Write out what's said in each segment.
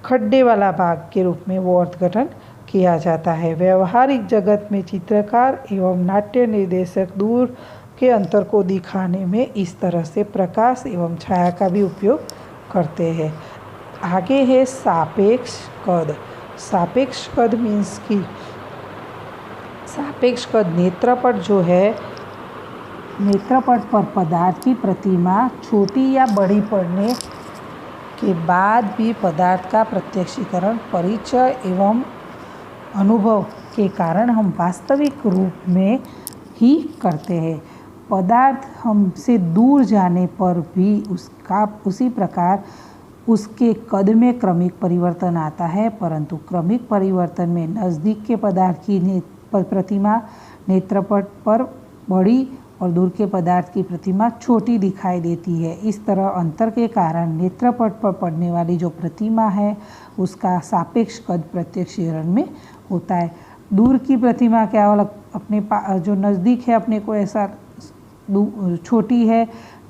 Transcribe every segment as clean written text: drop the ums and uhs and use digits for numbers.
खड्डे वाला भाग के रूप में वो अर्थघटन किया जाता है। व्यवहारिक जगत में चित्रकार एवं नाट्य निर्देशक दूर के अंतर को दिखाने में इस तरह से प्रकाश एवं छाया का भी उपयोग करते हैं। आगे है सापेक्ष कद। सापेक्ष कद मीन्स की सापेक्ष कद नेत्रपट जो है, नेत्रपट पर पदार्थ की प्रतिमा छोटी या बड़ी पड़ने के बाद भी पदार्थ का प्रत्यक्षीकरण परिचय एवं अनुभव के कारण हम वास्तविक रूप में ही करते हैं। पदार्थ हमसे दूर जाने पर भी उसी प्रकार उसके कद में क्रमिक परिवर्तन आता है, परंतु क्रमिक परिवर्तन में नज़दीक के पदार्थ की प्रतिमा नेत्रपट पर बड़ी और दूर के पदार्थ की प्रतिमा छोटी दिखाई देती है। इस तरह अंतर के कारण नेत्रपट पर पड़ने वाली जो प्रतिमा है उसका सापेक्ष कद प्रत्यक्षीकरण में होता है। दूर की प्रतिमा क्या वाला अपने जो नज़दीक है अपने को ऐसा छोटी है,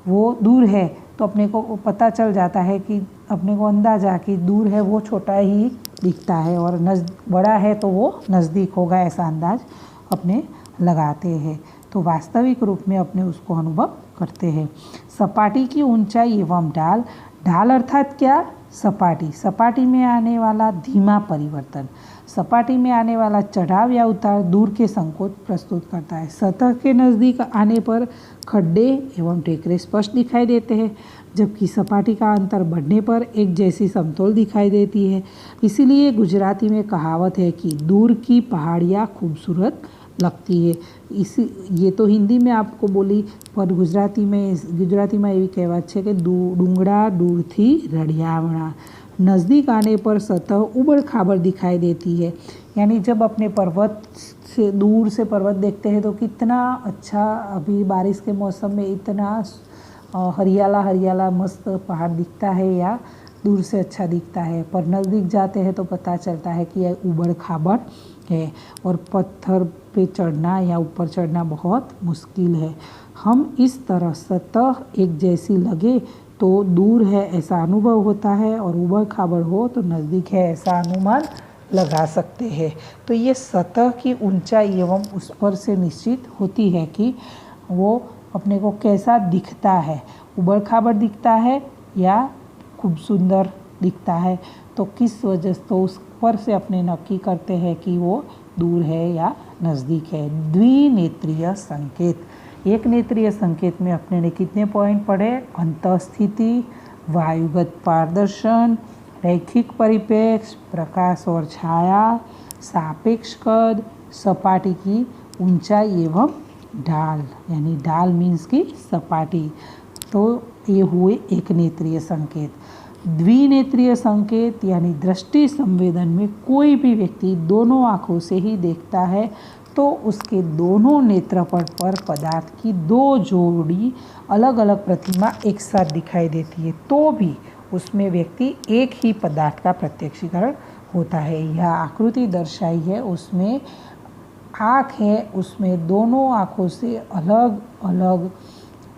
वो दूर है तो अपने को पता चल जाता है कि अपने को अंदाजा कि दूर है वो छोटा ही दिखता है और बड़ा है तो वो नज़दीक होगा, ऐसा अंदाज अपने लगाते हैं। तो वास्तविक रूप में अपने उसको अनुभव करते हैं। सपाटी की ऊंचाई एवं ढाल। ढाल अर्थात क्या? सपाटी। सपाटी में आने वाला धीमा परिवर्तन, सपाटी में आने वाला चढ़ाव या उतार दूर के संकोच प्रस्तुत करता है। सतह के नज़दीक आने पर खड्डे एवं टेकरे स्पष्ट दिखाई देते हैं, जबकि सपाटी का अंतर बढ़ने पर एक जैसी समतोल दिखाई देती है। इसीलिए गुजराती में कहावत है कि दूर की पहाड़ियाँ खूबसूरत लगती है। ये तो हिंदी में आपको बोली, पर गुजराती में एवी कहेवत है कि डूंगड़ा दूरथी रड़ियावणा। नज़दीक आने पर सतह उबड़ खाबड़ दिखाई देती है, यानी जब अपने पर्वत से दूर से पर्वत देखते हैं तो कितना अच्छा, अभी बारिश के मौसम में इतना हरियाला हरियाला मस्त पहाड़ दिखता है या दूर से अच्छा दिखता है, पर नज़दीक जाते हैं तो पता चलता है कि यह उबड़ खाबड़ है और पत्थर पे चढ़ना या ऊपर चढ़ना बहुत मुश्किल है। हम इस तरह सतह एक जैसी लगे तो दूर है ऐसा अनुभव होता है और उबड़ खाबड़ हो तो नज़दीक है ऐसा अनुमान लगा सकते हैं। तो ये सतह की ऊंचाई एवं उस पर से निश्चित होती है कि वो अपने को कैसा दिखता है, उबड़ खाबड़ दिखता है या खूब सुंदर दिखता है। तो किस वजह से, तो उस पर से अपने नक्की करते हैं कि वो दूर है या नज़दीक है। द्विनेत्रीय संकेत। एक नेत्रीय संकेत में अपने ने कितने पॉइंट पढ़े? अंतःस्थिति, वायुगत पारदर्शन, रैखिक परिप्रेक्ष्य, प्रकाश और छाया, सापेक्ष कद, सपाटी की ऊंचाई एवं ढाल, यानी ढाल मीन्स की सपाटी। तो ये हुए एक नेत्रीय संकेत। द्विनेत्रीय संकेत यानी दृष्टि संवेदन में कोई भी व्यक्ति दोनों आँखों से ही देखता है तो उसके दोनों नेत्रपट पर पदार्थ की दो जोड़ी अलग अलग प्रतिमा एक साथ दिखाई देती है, तो भी उसमें व्यक्ति एक ही पदार्थ का प्रत्यक्षीकरण होता है। यह आकृति दर्शाई है, उसमें आँख है, उसमें दोनों आँखों से अलग अलग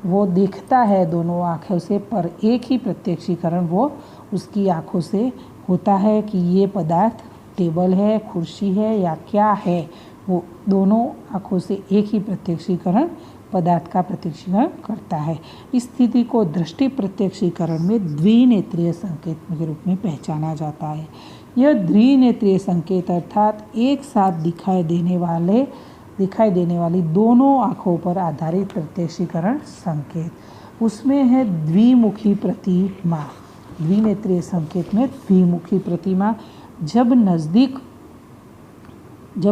वो देखता है दोनों आँखों से, पर एक ही प्रत्यक्षीकरण वो उसकी आँखों से होता है कि ये पदार्थ टेबल है, कुर्सी है या क्या है। वो दोनों आँखों से एक ही प्रत्यक्षीकरण पदार्थ का प्रत्यक्षीकरण करता है। इस स्थिति को दृष्टि प्रत्यक्षीकरण में द्विनेत्रीय संकेत के रूप में पहचाना जाता है। यह द्विनेत्रीय संकेत अर्थात एक साथ दिखाई देने वाली दोनों आँखों पर आधारित प्रत्यक्षीकरण संकेत। उसमें है द्विमुखी प्रतिमा। द्विनेत्रीय संकेत में द्विमुखी प्रतिमा, जब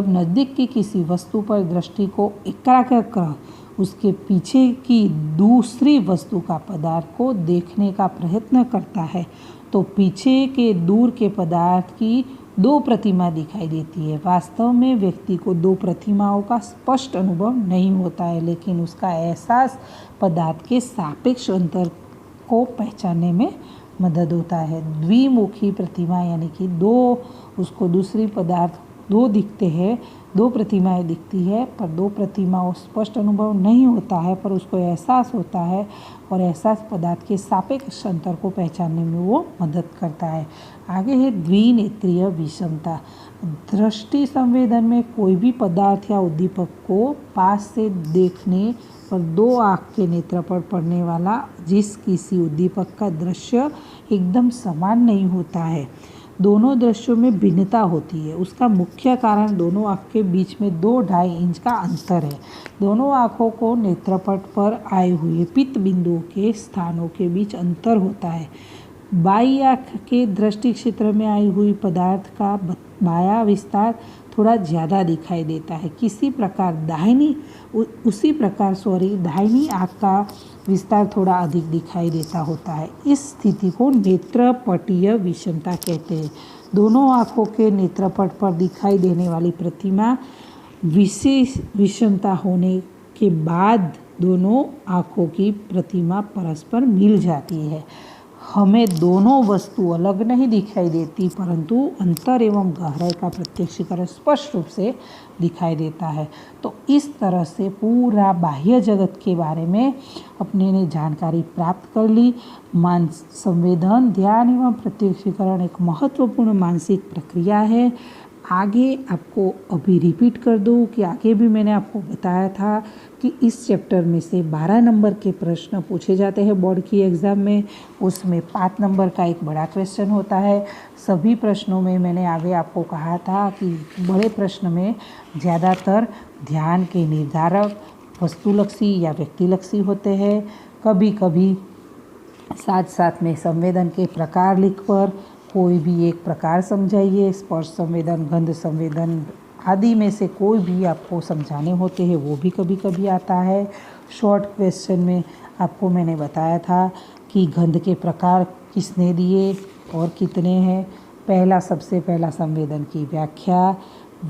नज़दीक की किसी वस्तु पर दृष्टि को एकाग्र कर उसके पीछे की दूसरी वस्तु का पदार्थ को देखने का प्रयत्न करता है तो पीछे के दूर के पदार्थ की दो प्रतिमा दिखाई देती है। वास्तव में व्यक्ति को दो प्रतिमाओं का स्पष्ट अनुभव नहीं होता है, लेकिन उसका एहसास पदार्थ के सापेक्ष अंतर को पहचानने में मदद होता है। द्विमुखी प्रतिमा यानी कि उसको दूसरी पदार्थ दो दिखते हैं, दो प्रतिमाएं दिखती है, पर दो प्रतिमाओं स्पष्ट अनुभव नहीं होता है, पर उसको एहसास होता है और एहसास पदार्थ के सापेक्ष अंतर को पहचानने में वो मदद करता है। आगे है द्विनेत्रीय विषमता। दृष्टि संवेदन में कोई भी पदार्थ या उद्दीपक को पास से देखने पर दो आँख के नेत्र पर पड़ने वाला जिस किसी उद्दीपक का दृश्य एकदम समान नहीं होता है, दोनों दृश्यों में भिन्नता होती है। उसका मुख्य कारण दोनों आँख के बीच में 2-2.5 इंच का अंतर है। दोनों आँखों को नेत्रपट पर आए हुए पित्त बिंदुओं के स्थानों के बीच अंतर होता है। बाई आँख के दृष्टि क्षेत्र में आई हुई पदार्थ का बायां विस्तार थोड़ा ज़्यादा दिखाई देता है। उसी प्रकार दाहिनी आँख का विस्तार थोड़ा अधिक दिखाई देता होता है। इस स्थिति को नेत्रपटीय विषमता कहते हैं। दोनों आँखों के नेत्रपट पर दिखाई देने वाली प्रतिमा विशेष विषमता होने के बाद दोनों आँखों की प्रतिमा परस्पर मिल जाती है। हमें दोनों वस्तु अलग नहीं दिखाई देती, परंतु अंतर एवं गहराई का प्रत्यक्षीकरण स्पष्ट रूप से दिखाई देता है। तो इस तरह से पूरा बाह्य जगत के बारे में अपने ने जानकारी प्राप्त कर ली। संवेदन, ध्यान एवं प्रत्यक्षीकरण एक महत्वपूर्ण मानसिक प्रक्रिया है। आगे आपको अभी रिपीट कर दूं कि आगे भी मैंने आपको बताया था कि इस चैप्टर में से 12 नंबर के प्रश्न पूछे जाते हैं बोर्ड की एग्ज़ाम में। उसमें 5 नंबर का एक बड़ा क्वेश्चन होता है। सभी प्रश्नों में मैंने आगे आपको कहा था कि बड़े प्रश्न में ज़्यादातर ध्यान के निर्धारक वस्तुलक्षी या व्यक्तिलक्षी होते हैं। कभी कभी साथ साथ में संवेदन के प्रकार लिखकर कोई भी एक प्रकार समझाइए। स्पर्श संवेदन, गंध संवेदन आदि में से कोई भी आपको समझाने होते हैं, वो भी कभी कभी आता है। शॉर्ट क्वेश्चन में आपको मैंने बताया था कि गंध के प्रकार किसने दिए और कितने हैं। सबसे पहला संवेदन की व्याख्या।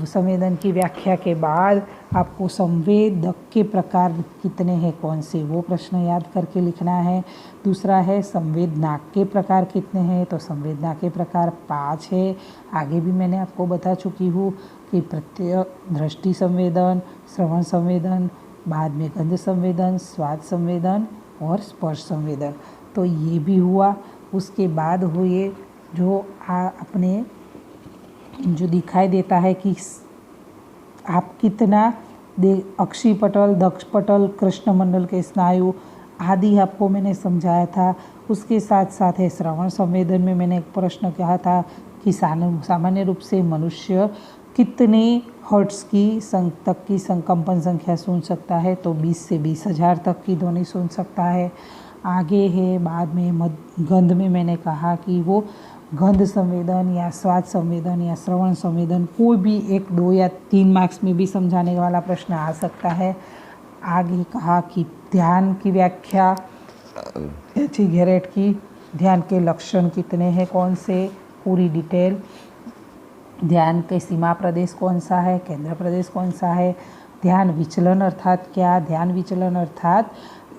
संवेदन की व्याख्या के बाद आपको संवेदक के प्रकार कितने हैं, कौन से, वो प्रश्न याद करके लिखना है। दूसरा है संवेदनाक के प्रकार कितने हैं, तो संवेदना के प्रकार 5 है। आगे भी मैंने आपको बता चुकी हूँ कि दृष्टि संवेदन, श्रवण संवेदन, बाद में गंध संवेदन, स्वाद संवेदन और स्पर्श संवेदन। तो ये भी हुआ। उसके बाद हुए जो अपने जो दिखाई देता है कि आप कितना अक्षिपटल, दक्षपटल, कृष्णमंडल के स्नायु आदि आपको मैंने समझाया था। उसके साथ साथ है श्रवण संवेदन में मैंने एक प्रश्न कहा था कि सामान्य रूप से मनुष्य कितने हर्ट्ज़ तक की कंपन संख्या सुन सकता है, तो 20 से 20,000 तक की ध्वनि सुन सकता है। आगे है बाद में गंध में मैंने कहा कि वो गंध संवेदन या स्वाद संवेदन या श्रवण संवेदन कोई भी 1, 2 या 3 मार्क्स में भी समझाने वाला प्रश्न आ सकता है। आगे कहा कि ध्यान की व्याख्या घेरेट की, ध्यान के लक्षण कितने हैं, कौन से, पूरी डिटेल। ध्यान के सीमा प्रदेश कौन सा है, केंद्र प्रदेश कौन सा है। ध्यान विचलन अर्थात क्या। ध्यान विचलन अर्थात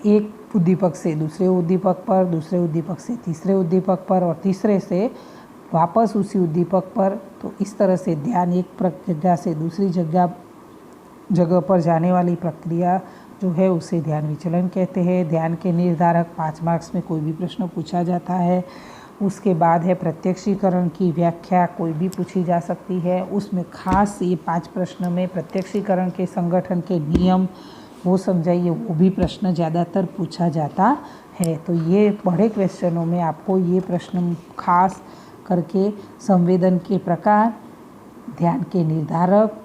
एक उद्दीपक से दूसरे उद्दीपक पर, दूसरे उद्दीपक से तीसरे उद्दीपक पर और तीसरे से वापस उसी उद्दीपक पर। तो इस तरह से ध्यान एक जगह से दूसरी जगह पर जाने वाली प्रक्रिया जो है उसे ध्यान विचलन कहते हैं। ध्यान के निर्धारक 5 मार्क्स में कोई भी प्रश्न पूछा जाता है। उसके बाद है प्रत्यक्षीकरण की व्याख्या, कोई भी पूछी जा सकती है। उसमें खास ये 5 प्रश्न में प्रत्यक्षीकरण के संगठन के नियम वो समझाइए, वो भी प्रश्न ज़्यादातर पूछा जाता है। तो ये बड़े क्वेश्चनों में आपको ये प्रश्न खास करके संवेदन के प्रकार, ध्यान के निर्धारक,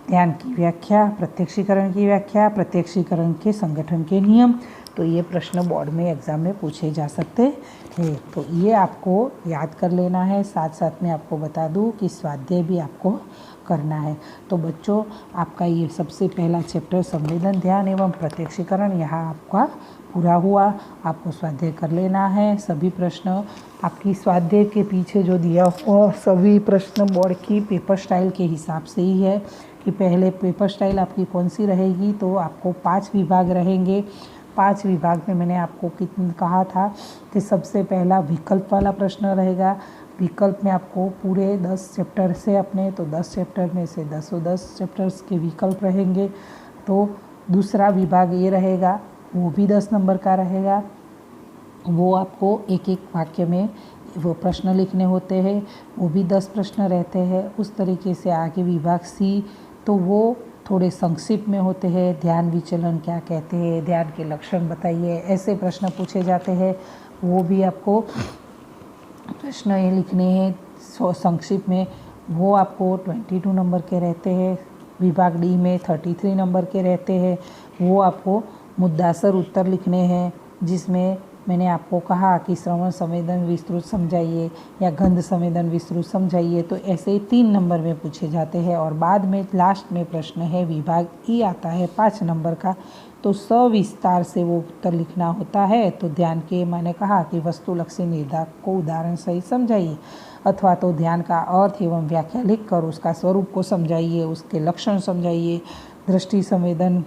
ध्यान की व्याख्या, प्रत्यक्षीकरण की व्याख्या, प्रत्यक्षीकरण के संगठन के नियम, तो ये प्रश्न बोर्ड में एग्ज़ाम में पूछे जा सकते हैं। तो ये आपको याद कर लेना है। साथ साथ में आपको बता दूं कि स्वाध्याय भी आपको करना है। तो बच्चों, आपका ये सबसे पहला चैप्टर संवेदन, ध्यान एवं प्रत्यक्षीकरण यहाँ आपका पूरा हुआ। आपको स्वाध्याय कर लेना है। सभी प्रश्न आपकी स्वाध्याय के पीछे जो दिया हुआ सभी प्रश्न बोर्ड की पेपर स्टाइल के हिसाब से ही है कि पहले पेपर स्टाइल आपकी कौन सी रहेगी। तो आपको 5 विभाग रहेंगे। 5 विभाग में मैंने आपको कहा था कि सबसे पहला विकल्प वाला प्रश्न रहेगा। विकल्प में आपको पूरे 10 चैप्टर से अपने, तो 10 चैप्टर में से 10 चैप्टर्स के विकल्प रहेंगे। तो दूसरा विभाग ये रहेगा, वो भी 10 नंबर का रहेगा। वो आपको एक एक वाक्य में वो प्रश्न लिखने होते हैं, वो भी 10 प्रश्न रहते हैं। उस तरीके से आगे विभाग सी, तो वो थोड़े संक्षिप्त में होते हैं। ध्यान विचलन क्या कहते हैं, ध्यान के लक्षण बताइए, ऐसे प्रश्न पूछे जाते हैं। वो भी आपको प्रश्न ये लिखने हैं संक्षिप्त में, वो आपको 22 नंबर के रहते हैं। विभाग डी में 33 नंबर के रहते हैं। वो आपको मुद्दासर उत्तर लिखने हैं, जिसमें मैंने आपको कहा कि श्रवण संवेदन विस्तृत समझाइए या गंध संवेदन विस्तृत समझाइए, तो ऐसे ही 3 नंबर में पूछे जाते हैं। और बाद में लास्ट में प्रश्न है विभाग ई आता है 5 नंबर का, तो सविस्तार से वो उत्तर लिखना होता है। तो ध्यान के मैंने कहा कि वस्तु लक्षी निर्धारक को उदाहरण सहित समझाइए, अथवा तो ध्यान का अर्थ एवं व्याख्या लिखकर उसका स्वरूप को समझाइए, उसके लक्षण समझाइए। दृष्टि संवेदन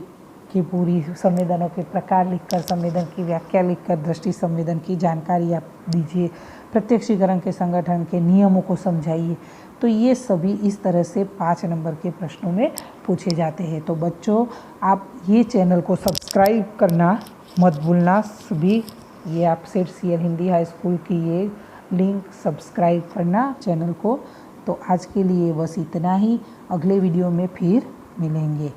की पूरी संवेदनों के प्रकार लिखकर, संवेदन की व्याख्या लिखकर दृष्टि संवेदन की जानकारी आप दीजिए। प्रत्यक्षीकरण के संगठन के नियमों को समझाइए। तो ये सभी इस तरह से 5 नंबर के प्रश्नों में पूछे जाते हैं। तो बच्चों, आप ये चैनल को सब्सक्राइब करना मत भूलना सभी। ये आप सेठ सीएल हिंदी हाई स्कूल की ये लिंक सब्सक्राइब करना चैनल को। तो आज के लिए बस इतना ही, अगले वीडियो में फिर मिलेंगे।